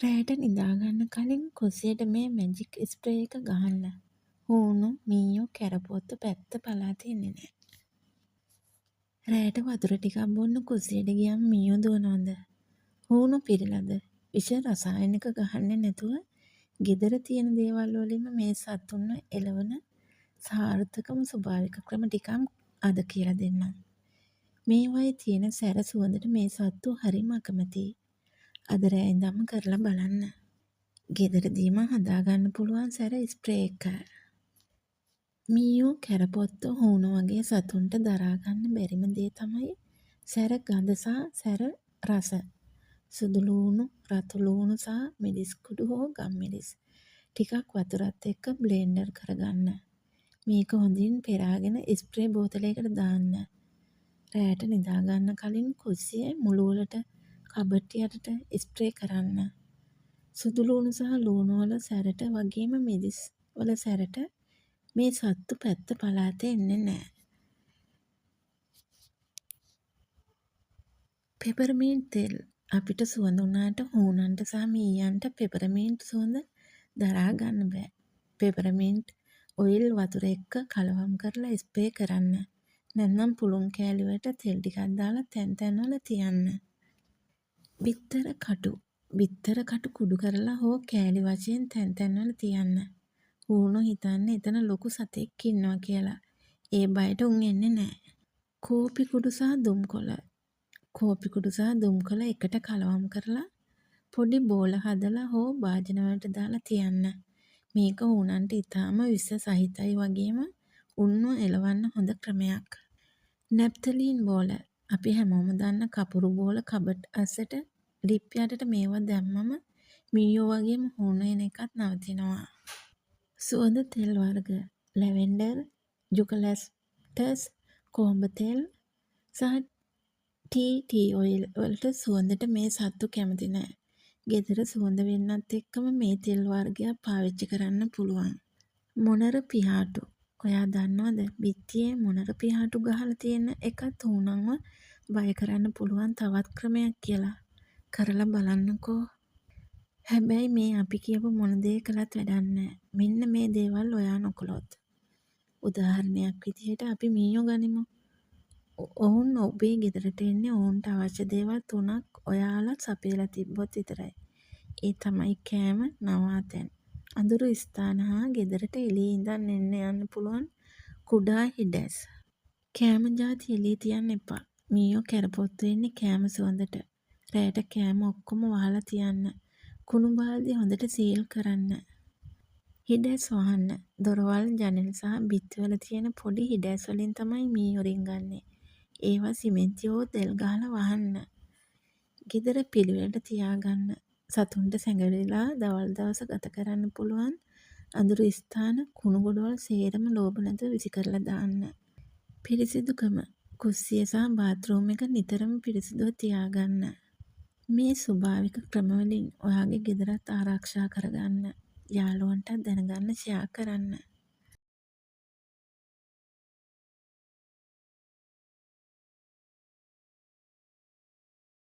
රෑට නිදාගන්න කලින් කුස්සියට මේ මැජික් ස්ප්‍රේ එක ගහන්න. හූණු, මීයෝ, කැරපොත්තු පැත්ත පලා තියන්නේ නෑ. රෑට වතුර ටිකක් බොන්න කුස්සියට ගියාම මීයෝ දුවනවද? හූණු පිරිලද? විෂ රසායනික ගහන්නේ නැතුව ගෙදර තියෙන දේවල් වලින්ම මේ සතුන්ව එළවන සාර්ථකම ස්වභාවික ක්‍රම ටිකක් අද කියලා දෙන්නම්. මේවායේ තියෙන සැර සුවඳට මේ සත්තු හරිම අකමැතියි. අද රෑ ඉඳන්ම කරලා බලන්න. ගෙදරදීම හදාගන්න පුළුවන් සැර ස්ප්‍රේ එක. මීයෝ, කැරපොත්තු, හූණු වගේ සතුන්ට දරාගන්න බැරිම දේ තමයි සැර ගඳ සහ සැර රස. සුදු ලූණු, රතු ලූණු සහ මිරිස් කුඩු හෝ ගම්මිරිස් ටිකක් වතුරත් එක්ක බ්ලෙන්ඩර් කරගන්න. මේක හොඳින් පෙරාගෙන ස්ප්‍රේ බෝතලයකට දාන්න. රෑට නිදාගන්න කලින් කුස්සියේ මුලුවලට කබඩ් යටට ස්ප්‍රේ කරන්න. සුදු ලූණු සහ ලූණු වල සැරට වගේම මිරිස් වල සැරට මේ සත්තු පැත්ත පළාතේ එන්නේ නෑ. පෙපර්මින්ට් තෙල් අපිට සුවඳ උනාට හූනන්ට සහ මීයන්ට පෙපර්මින්ට් සුවඳ දරා ගන්න බෑ. පෙපර්මින්ට් ඔයිල් වතුර එක්ක කලවම් කරලා ස්ප්‍රේ කරන්න. නැත්නම් පුළුන් කෑලි වලට තෙල් ටිකක් දාලා තැන් තැන්වල තියන්න. බිත්තර කටු කුඩු කරලා හෝ කෑලි වශයෙන් තැන් තැන්වල තියන්න. හූණෝ හිතන්නේ එතන ලොකු සතෙක් ඉන්නවා කියලා. ඒ බයට උන් එන්නේ නෑ. කෝපි කුඩු සහ දුම්කොළ එකට කලවම් කරලා පොඩි බෝල හදලා හෝ භාජන වලට දාලා තියන්න. මේක හූනන්ට ඉතාම විෂ සහිතයි වගේම උන්ව එලවන්න හොඳ ක්‍රමයක්. නැප්තලීන් බෝල අපි හැමෝම දන්න කපුරු බෝල කබඩ් අස්සට ලිප් යටට මේවා දැම්මම මීයෝ වගේම හූනෝ එන එකත් නවතිනවා. සුවඳ තෙල් වර්ග ලැවෙන්ඩර්, යුකලිප්ටස්, කොහොඹ තෙල් සහ ටී ඔයිල් වලට සුවඳට මේ සත්තු කැමති නෑ. ගෙදර සුවඳ වෙන්නත් එක්කම මේ තෙල් වර්ගයක් පාවිච්චි කරන්න පුළුවන්. මොණර පිහාටු ඔයා දන්නවද බිත්තියේ මොණර පිහාටු ගහලා තියෙන එකත් හූනන්ව බය කරන්න පුළුවන් තවත් ක්‍රමයක් කියලා. කරලා බලන්නකෝ. හැබැයි මේ අපි කියපු මොන දේ කළත් වැඩක් නෑ. මෙන්න මේ දේවල් ඔයා නොකළොත්. උදාහරණයක් විදිහට අපි මීයෝ ගනිමු. ඔවුන් ඔබේ ගෙදරට එන්නේ ඔවුන්ට අවශ්‍ය දේවල් 3ක් ඔයාලා සපයලා තිබ්බොත් විතරයි. ඒ තමයි කෑම, නවාතැන්, අඳුරු ස්ථාන හා ගෙදරට එළියේ ඉඳන් එන්න යන්න පුළුවන් කුඩා හිඩැස්. කෑම ජාති එළියේ තියන්න එපා. මීයෝ කැරපොත්තු එන්නේ කෑම සුවඳට. රෑට කෑම ඔක්කොම වහලා තියන්න. කුණු බාල්දිය හොඳට සීල් කරන්න. හිඩැස් වහන්න. දොරවල්, ජනෙල් සහ බිත්තිවල තියෙන පොඩි හිඩැස් වලින් තමයි මීයෝ රිංගන්නේ. ඒවා සිමෙන්ති හෝ තෙල් ගහලා වහන්න. ගෙදර පිළිවෙලට තියාගන්න. සතුන්ට සැඟවිලා දවල් දවස ගත කරන්න පුළුවන් අඳුරු ස්ථාන කුණු ගොඩවල් සේරම ලෝභ නැතුව විසි කරලා දාන්න. පිරිසිදුකම කුස්සිය සහ බාත්රූම් එක නිතරම පිරිසිදුව තියාගන්න. මේ ස්වභාවික ක්‍රමවලින් ඔයාගේ ගෙදරත් ආරක්ෂා කරගන්න. යාළුවන්ටත් දැනගන්න ෂෙයා කරන්න.